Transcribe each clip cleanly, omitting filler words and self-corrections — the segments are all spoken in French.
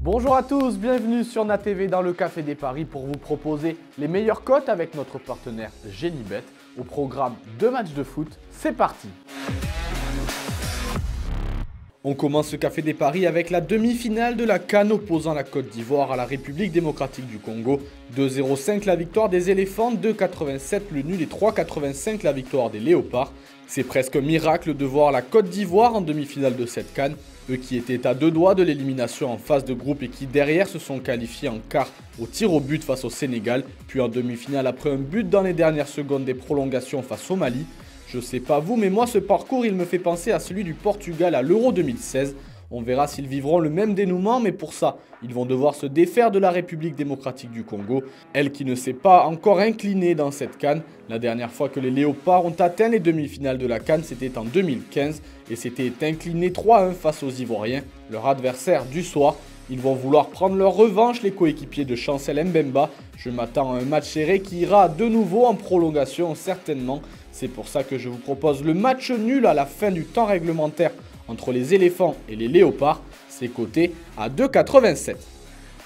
Bonjour à tous, bienvenue sur NatTV dans le Café des Paris pour vous proposer les meilleures cotes avec notre partenaire Genibet. Au programme 2 matchs de foot, c'est parti! On commence ce Café des Paris avec la demi-finale de la CAN opposant la Côte d'Ivoire à la République démocratique du Congo. 2,05 la victoire des éléphants, 2,87 le nul et 3,85 la victoire des léopards. C'est presque un miracle de voir la Côte d'Ivoire en demi-finale de cette CAN. Eux qui étaient à deux doigts de l'élimination en phase de groupe et qui derrière se sont qualifiés en quart au tir au but face au Sénégal, puis en demi-finale après un but dans les dernières secondes des prolongations face au Mali. Je sais pas vous, mais moi ce parcours il me fait penser à celui du Portugal à l'Euro 2016. On verra s'ils vivront le même dénouement, mais pour ça, ils vont devoir se défaire de la République démocratique du Congo, elle qui ne s'est pas encore inclinée dans cette CAN. La dernière fois que les Léopards ont atteint les demi-finales de la CAN, c'était en 2015, et s'était incliné 3-1 face aux Ivoiriens, leur adversaire du soir. Ils vont vouloir prendre leur revanche, les coéquipiers de Chancel Mbemba. Je m'attends à un match serré qui ira de nouveau en prolongation, certainement. C'est pour ça que je vous propose le match nul à la fin du temps réglementaire entre les éléphants et les léopards. C'est coté à 2,87.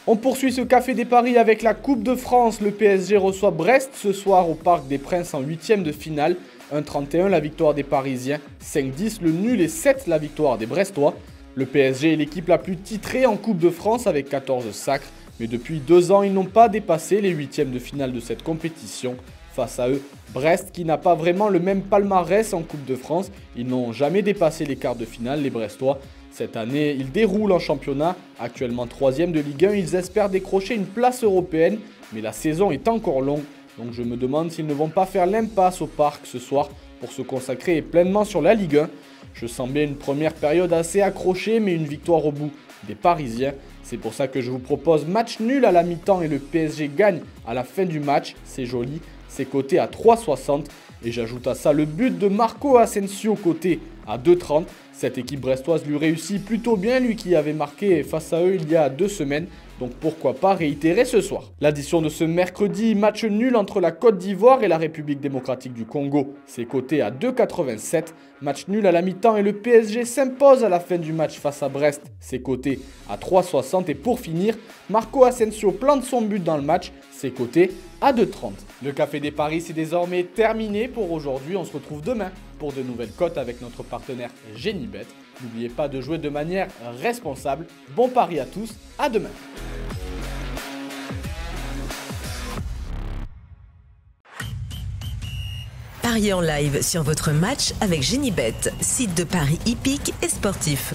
On poursuit ce Café des Paris avec la Coupe de France. Le PSG reçoit Brest ce soir au Parc des Princes en 8e de finale. 1,31 la victoire des Parisiens, 5,10 le nul et 7 la victoire des Brestois. Le PSG est l'équipe la plus titrée en Coupe de France avec 14 sacres. Mais depuis 2 ans, ils n'ont pas dépassé les 8e de finale de cette compétition. Face à eux, Brest qui n'a pas vraiment le même palmarès en Coupe de France. Ils n'ont jamais dépassé les quarts de finale, les Brestois. Cette année, ils déroulent en championnat. Actuellement 3e de Ligue 1, ils espèrent décrocher une place européenne. Mais la saison est encore longue. Donc je me demande s'ils ne vont pas faire l'impasse au Parc ce soir pour se consacrer pleinement sur la Ligue 1. Je sens bien une première période assez accrochée, mais une victoire au bout des Parisiens. C'est pour ça que je vous propose match nul à la mi-temps et le PSG gagne à la fin du match. C'est joli, c'est coté à 3,60. Et j'ajoute à ça le but de Marco Asensio coté à 2,30. Cette équipe brestoise lui réussit plutôt bien, lui qui avait marqué face à eux il y a 2 semaines. Donc pourquoi pas réitérer ce soir. L'addition de ce mercredi, match nul entre la Côte d'Ivoire et la République démocratique du Congo. C'est coté à 2,87. Match nul à la mi-temps et le PSG s'impose à la fin du match face à Brest. C'est coté à 3,60. Et pour finir, Marco Asensio plante son but dans le match. C'est coté à 2,30. Le Café des Paris, c'est désormais terminé pour aujourd'hui. On se retrouve demain pour de nouvelles cotes avec notre partenaire Genibet. N'oubliez pas de jouer de manière responsable. Bon pari à tous, à demain. Pariez en live sur votre match avec Genibet, site de paris hippique et sportif.